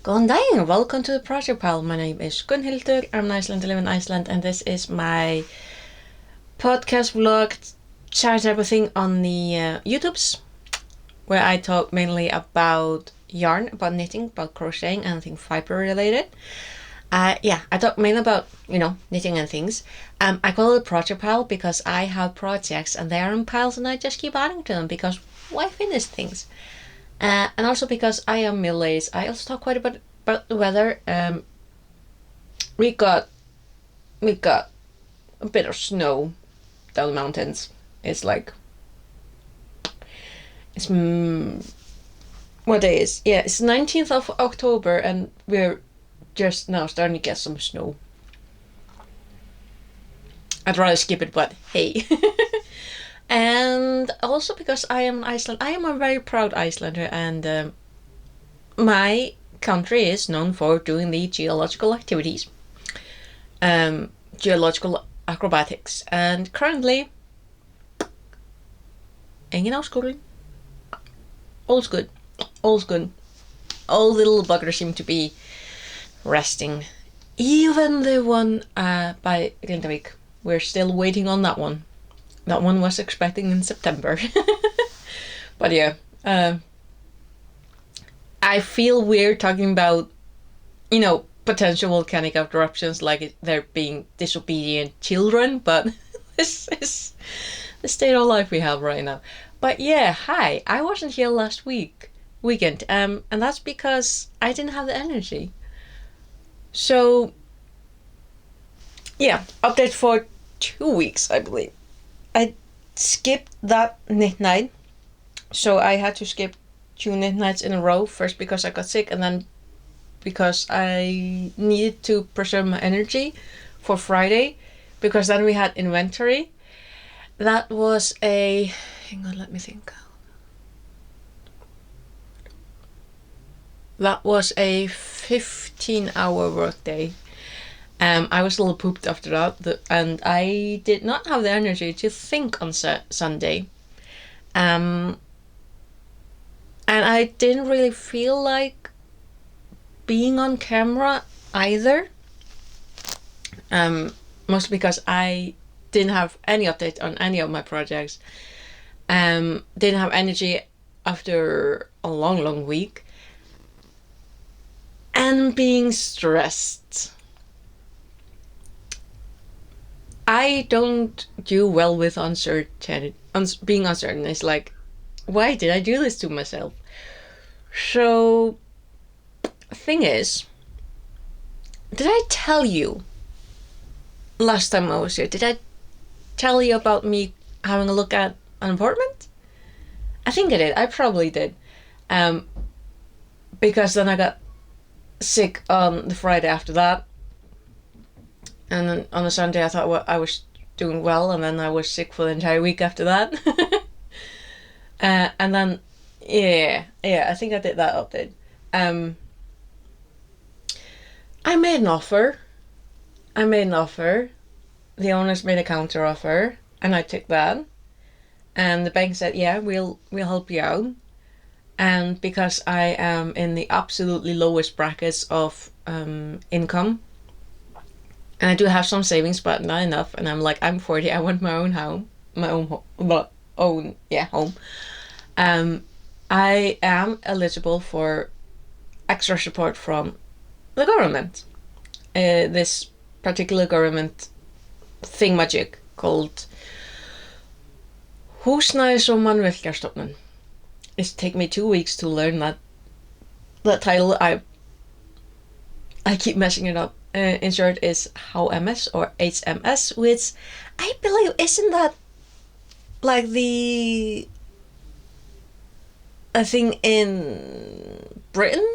Góðan daginn, welcome to the Project Pal. My name is Gunnhildur, I'm an Iceland, I live in Iceland, and this is my podcast vlog chat type of thing on the YouTubes, where I talk mainly about yarn, about knitting, about crocheting, anything fiber related. I talk mainly about, knitting and things. I call it Project Pile because I have projects and they are in piles and I just keep adding to them because why finish things? And also because I am middle-aged, I also talk quite a bit about the weather. We got a bit of snow down the mountains. It's like it's what day is? Yeah, it's 19th of October, and we're just now starting to get some snow. I'd rather skip it, but hey. And also because I am Iceland, I am a very proud Icelander, and my country is known for doing the geological activities, geological acrobatics, and currently, engin áskorun. All's good, all's good. All the little buggers seem to be resting. Even the one by Grindavik, we're still waiting on that one. That one was expecting in September. But yeah, I feel weird talking about, potential volcanic eruptions like they're being disobedient children, but this is the state of life we have right now. But yeah, hi, I wasn't here last weekend, and that's because I didn't have the energy. So, yeah, update for 2 weeks, I believe. I skipped that knit night, so I had to skip 2 knit nights in a row. First because I got sick, and then because I needed to preserve my energy for Friday, because then we had inventory. That was hang on, let me think. That was a 15-hour workday. I was a little pooped after that, and I did not have the energy to think on Sunday. And I didn't really feel like being on camera either. Mostly because I didn't have any update on any of my projects. Didn't have energy after a long, long week. And being stressed. I don't do well with uncertainty. Being uncertain is like, why did I do this to myself? So, thing is, did I tell you last time I was here? Did I tell you about me having a look at an apartment? I think I did. I probably did. Because then I got sick on the Friday after that. And then on the Sunday I thought I was doing well, and then I was sick for the entire week after that. And then, yeah, I think I did that update. I made an offer. The owners made a counter offer, and I took that. And the bank said, yeah, we'll help you out. And because I am in the absolutely lowest brackets of income, and I do have some savings, but not enough. And I'm like, I'm 40. I want my own home, home. I am eligible for extra support from the government. This particular government thingamajig called Húsnæðis- og mannvirkjastofnun. It's taken me 2 weeks to learn that title. I keep messing it up. In short, is HMS or HMS, which I believe isn't that like a thing in Britain?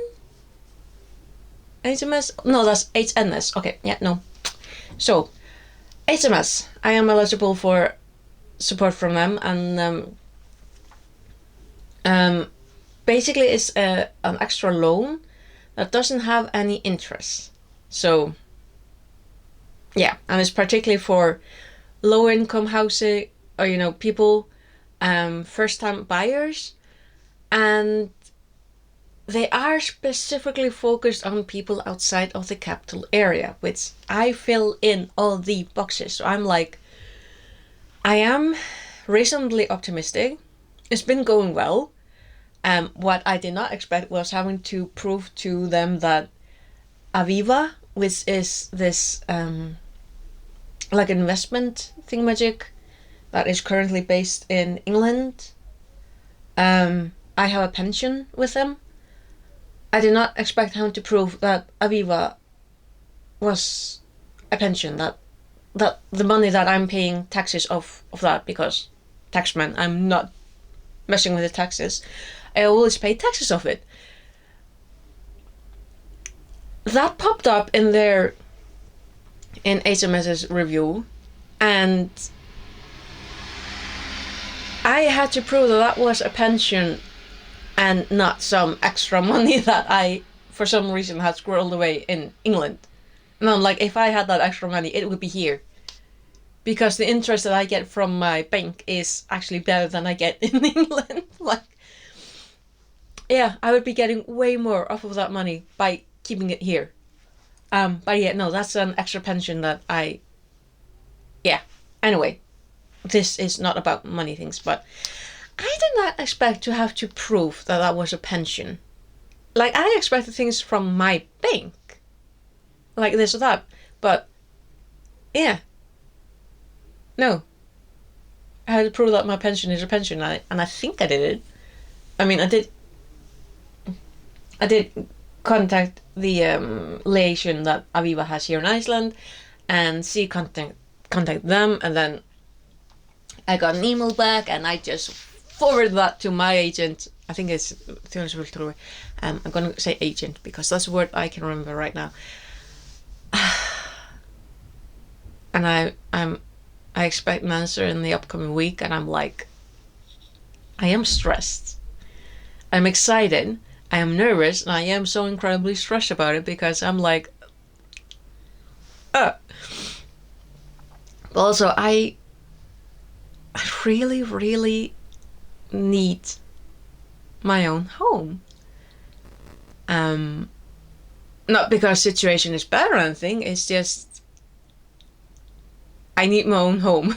HMS? No, that's HNS. Okay, yeah, no. So, HMS. I am eligible for support from them, and basically it's an extra loan that doesn't have any interest. So, yeah, and it's particularly for low income housing, or people, first time buyers, and they are specifically focused on people outside of the capital area, which I fill in all the boxes. So I'm like, I am reasonably optimistic. It's been going well. What I did not expect was having to prove to them that Aviva, which is this like investment thingamajig that is currently based in England, I have a pension with them. I did not expect having to prove that Aviva was a pension, that the money that I'm paying taxes of that, because taxman, I'm not messing with the taxes. I always pay taxes of it. That popped up in their in HMS's review, and I had to prove that was a pension and not some extra money that I, for some reason, had squirreled away in England. And I'm like, if I had that extra money, it would be here. Because the interest that I get from my bank is actually better than I get in England. Like, yeah, I would be getting way more off of that money by keeping it here. But yeah, no, that's an extra pension that yeah. Anyway, this is not about money things, but I did not expect to have to prove that that was a pension. Like, I expected things from my bank, like this or that, but yeah, no. I had to prove that my pension is a pension, and I think I did it. I mean, I did contact the liaison that Aviva has here in Iceland, and see contact them, and then I got an email back, and I just forwarded that to my agent. I think it's I'm gonna say agent because that's a word I can remember right now. And I expect an answer in the upcoming week, and I'm like, I am stressed. I'm excited. I am nervous, and I am so incredibly stressed about it because I'm like, But also, I really, really need my own home. Not because situation is bad or anything, it's just I need my own home.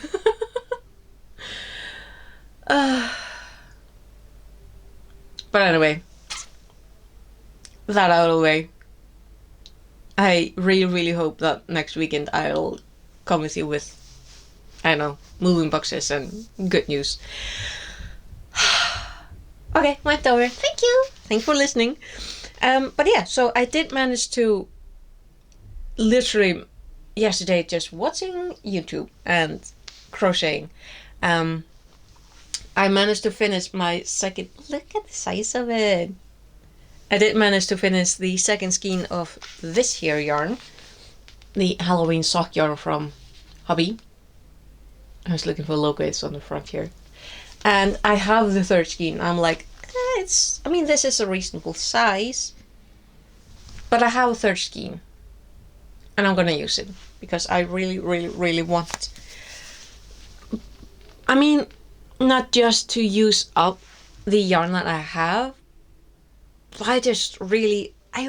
But anyway, that out of the way. I really, really hope that next weekend I'll come with you with, I don't know, moving boxes and good news. Okay, went over. Thank you. Thanks for listening. But yeah, so I did manage to literally yesterday just watching YouTube and crocheting. I managed to finish my second. Look at the size of it. I did manage to finish the second skein of this here yarn, the Halloween sock yarn from Hobby. I was looking for logo, it's on the front here. And I have the third skein. I'm like, this is a reasonable size, but I have a third skein, and I'm gonna use it because I really, really, really want. Not just to use up the yarn that I have, but I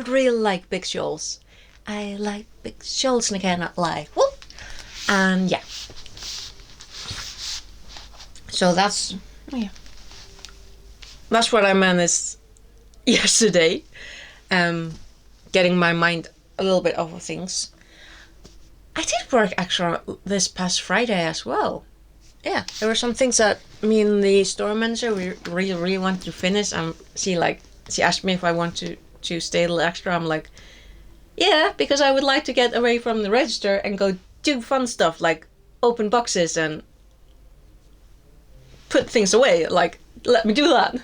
really like big shawls. I like big shawls, and I cannot lie. Whoop! And yeah. So that's what I managed yesterday. Getting my mind a little bit off of things. I did work extra this past Friday as well. Yeah, there were some things that me and the store manager we really, really wanted to finish. She asked me if I want to stay a little extra. I'm like, yeah, because I would like to get away from the register and go do fun stuff like open boxes and put things away. Like, let me do that.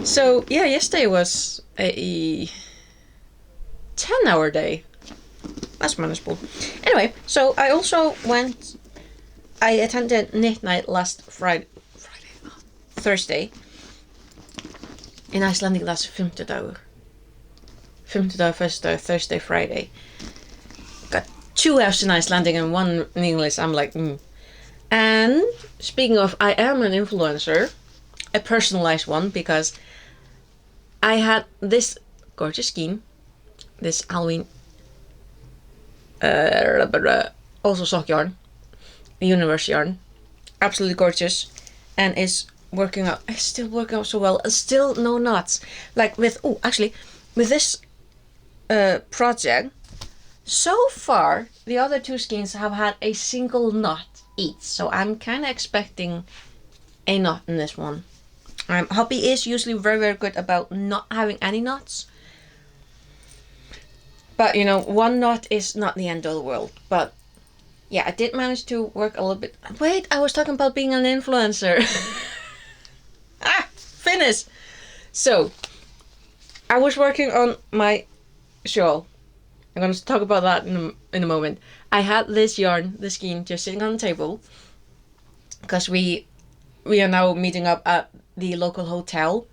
So yeah, yesterday was a 10-hour day. That's manageable. Anyway, so I attended Knit Night last Thursday. In Icelandic, that's Fimmtudagur. Fimmtudagur, Föstudagur, Thursday, Friday. Got 2 F's in Icelandic and 1 in English. I'm like, And speaking of, I am an influencer, a personalized one, because I had this gorgeous skein, this Halloween, also sock yarn, universe yarn, absolutely gorgeous, and is working out. It's still working out so well. Still no knots. Like with with this project, so far the other two skeins have had a single knot each. So I'm kind of expecting a knot in this one. Hobby is usually very, very good about not having any knots. But, one knot is not the end of the world. But, yeah, I did manage to work a little bit. Wait, I was talking about being an influencer. Finish! So, I was working on my shawl. I'm going to talk about that in a moment. I had this yarn, the skein, just sitting on the table. Because we are now meeting up at the local hotel.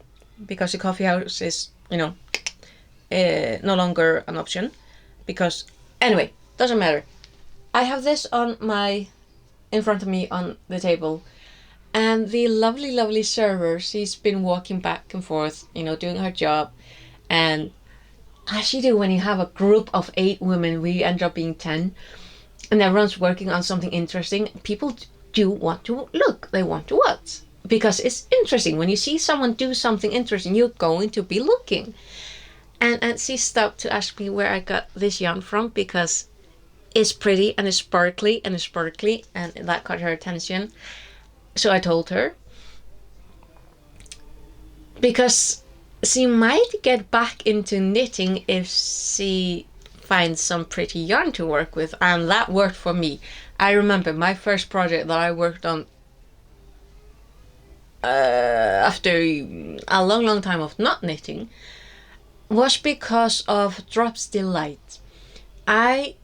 Because the coffee house is, no longer an option. Because, anyway, doesn't matter. I have this in front of me on the table. And the lovely, lovely server, she's been walking back and forth, doing her job. And as you do when you have a group of 8 women, we end up being 10. And everyone's working on something interesting. People do want to look. They want to watch. Because it's interesting. When you see someone do something interesting, you're going to be looking. And she stopped to ask me where I got this yarn from, because it's pretty and it's sparkly and that caught her attention. So I told her, because she might get back into knitting if she finds some pretty yarn to work with, and that worked for me. I remember my first project that I worked on after a long, long time of not knitting was because of Drops Delight. I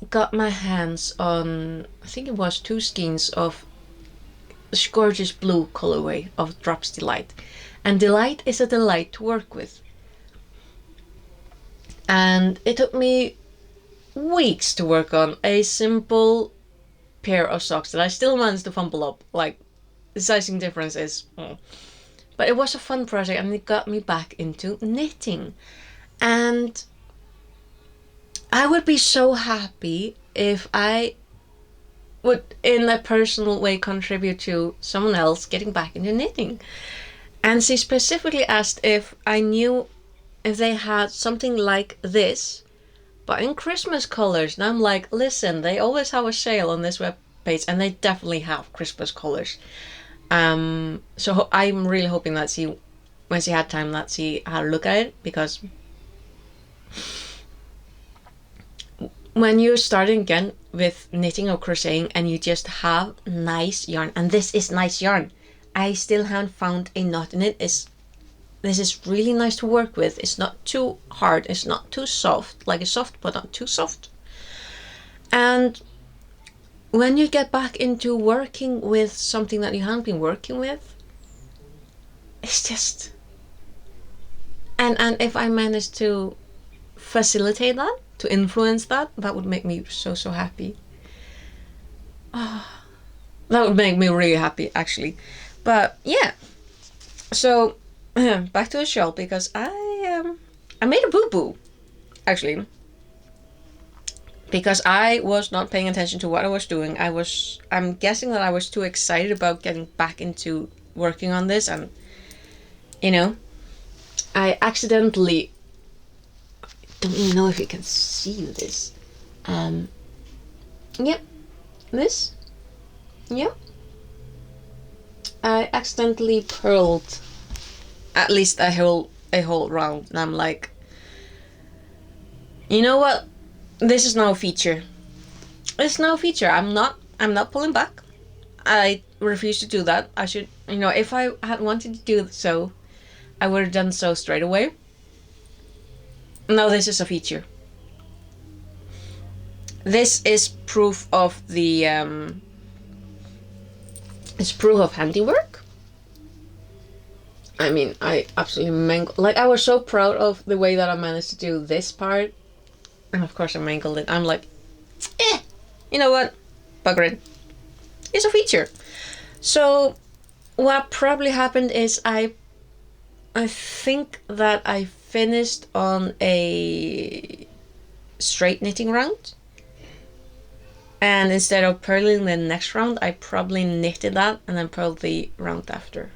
got my hands on, I think it was 2 skeins of this gorgeous blue colorway of Drops Delight. And Delight is a delight to work with. And it took me weeks to work on a simple pair of socks that I still managed to fumble up. Like, the sizing difference is... But it was a fun project, and it got me back into knitting. And I would be so happy if I would, in a personal way, contribute to someone else getting back into knitting. And she specifically asked if I knew if they had something like this, but in Christmas colors. And I'm like, listen, they always have a sale on this webpage, and they definitely have Christmas colors. So I'm really hoping that when she had time, that she had a look at it, because when you're starting again with knitting or crocheting and you just have nice yarn, and this is nice yarn, I still haven't found a knot in it. This is really nice to work with. It's not too hard, it's not too soft, like it's soft but not too soft. And when you get back into working with something that you haven't been working with, it's just... And if I manage to facilitate that, to influence that, that would make me so, so happy. That would make me really happy, actually. But yeah, so back to the shawl, because I made a boo-boo, actually. Because I was not paying attention to what I was doing. I'm guessing that I was too excited about getting back into working on this, and I accidentally, don't even know if you can see this. Yep, this. Yep. I accidentally purled at least a whole round, and I'm like, you know what? This is now a feature. It's now a feature. I'm not pulling back. I refuse to do that. I should, if I had wanted to do so, I would have done so straight away. No, this is a feature. This is proof of the, it's proof of handiwork. I mean, I absolutely mangled, like, I was so proud of the way that I managed to do this part. And of course I mangled it. I'm like, you know what? Bugger it. It's a feature. So what probably happened is I I think that I finished on a straight knitting round. And instead of purling the next round, I probably knitted that and then purled the round after.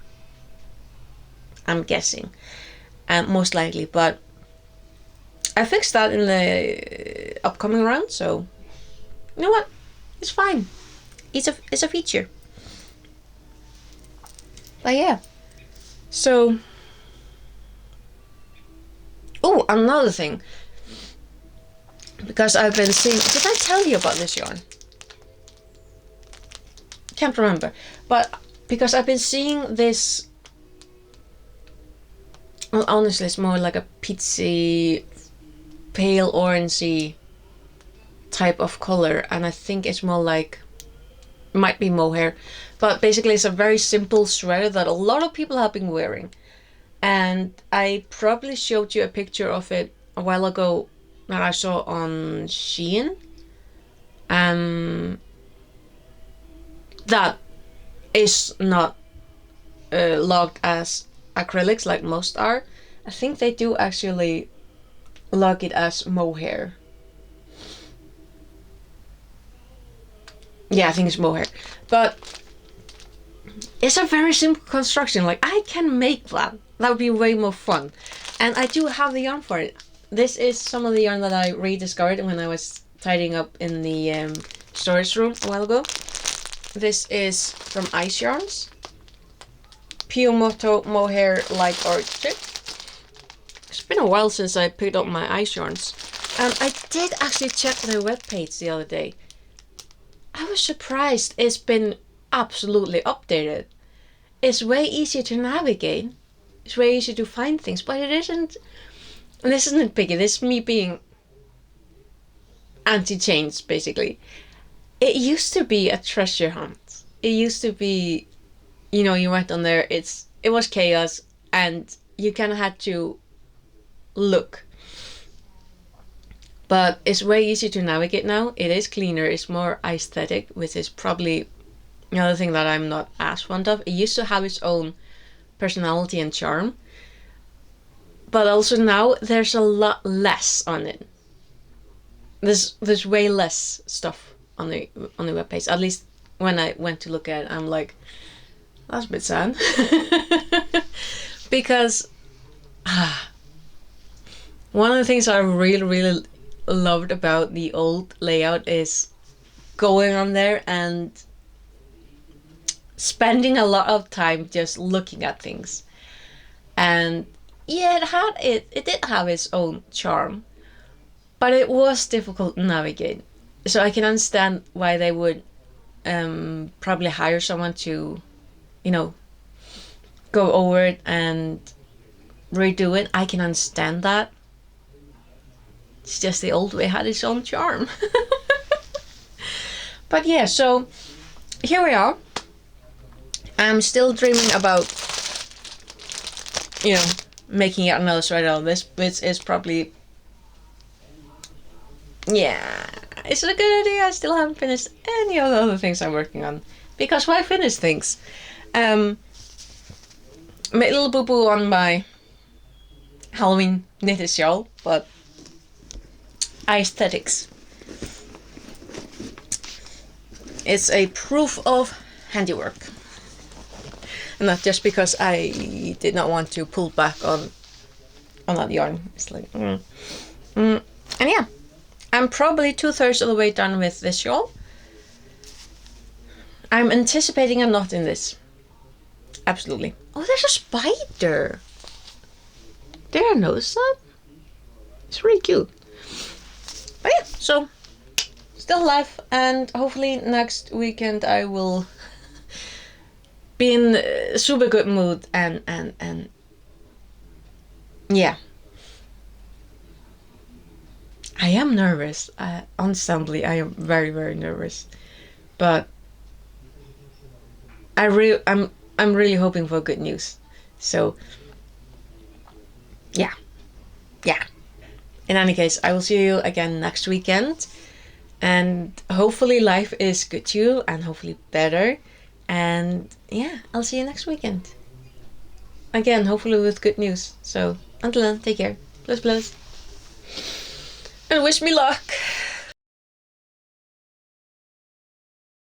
I'm guessing. Most likely. But I fixed that in the upcoming round, so you know what? It's fine. It's a feature. But yeah. So, oh, another thing. Because I've been seeing, did I tell you about this yarn? Can't remember. But because I've been seeing this, well, honestly, it's more like a peachy, pale orangey type of color, and I think it's more like, might be mohair, but basically it's a very simple sweater that a lot of people have been wearing. And I probably showed you a picture of it a while ago that I saw on Shein. That is not logged as acrylics like most are. I think they do actually log it as mohair. Yeah, I think it's mohair. But it's a very simple construction. Like, I can make that. That would be way more fun. And I do have the yarn for it. This is some of the yarn that I rediscovered when I was tidying up in the storage room a while ago. This is from Ice Yarns. Pure Motto Mohair Light Orchid. It's been a while since I picked up my Ice Yarns. And I did actually check their webpage the other day. I was surprised it's been absolutely updated. It's way easier to navigate. It's way easier to find things, but it isn't. And this isn't picky. This is me being anti-change, basically. It used to be a treasure hunt. It used to be, you know, you went on there. It was chaos, and you kind of had to look. But it's way easier to navigate now. It is cleaner. It's more aesthetic, which is probably another thing that I'm not as fond of. It used to have its own personality and charm. But also now there's a lot less on it. There's way less stuff on the webpage. At least when I went to look at it, I'm like, that's a bit sad. Because one of the things I really loved about the old layout is going on there and spending a lot of time just looking at things. And yeah, it did have its own charm, but it was difficult to navigate. So I can understand why they would probably hire someone to, you know, go over it and redo it. I can understand that. It's just the old way had its own charm. But yeah, so here we are. I'm still dreaming about, you know, making yet another sweater out of this, which is probably, yeah, is it a good idea? I still haven't finished any of the other things I'm working on. Because why finish things? Made a little boo-boo on my Halloween knitted shawl, but aesthetics. It's a proof of handiwork. And not just because I did not want to pull back on that yarn. It's like, And yeah, I'm probably 2/3 of the way done with this shawl. I'm anticipating a knot in this. Absolutely. Oh, there's a spider. Did I notice that? It's really cute. But yeah, so still alive, and hopefully next weekend I will be in a super good mood and yeah. I am nervous. Understandably, I am very nervous, but I'm really hoping for good news. So yeah. In any case, I will see you again next weekend, and hopefully life is good to you and hopefully better. And yeah, I'll see you next weekend. again, hopefully with good news. So until then, take care. Bless, bless. And wish me luck.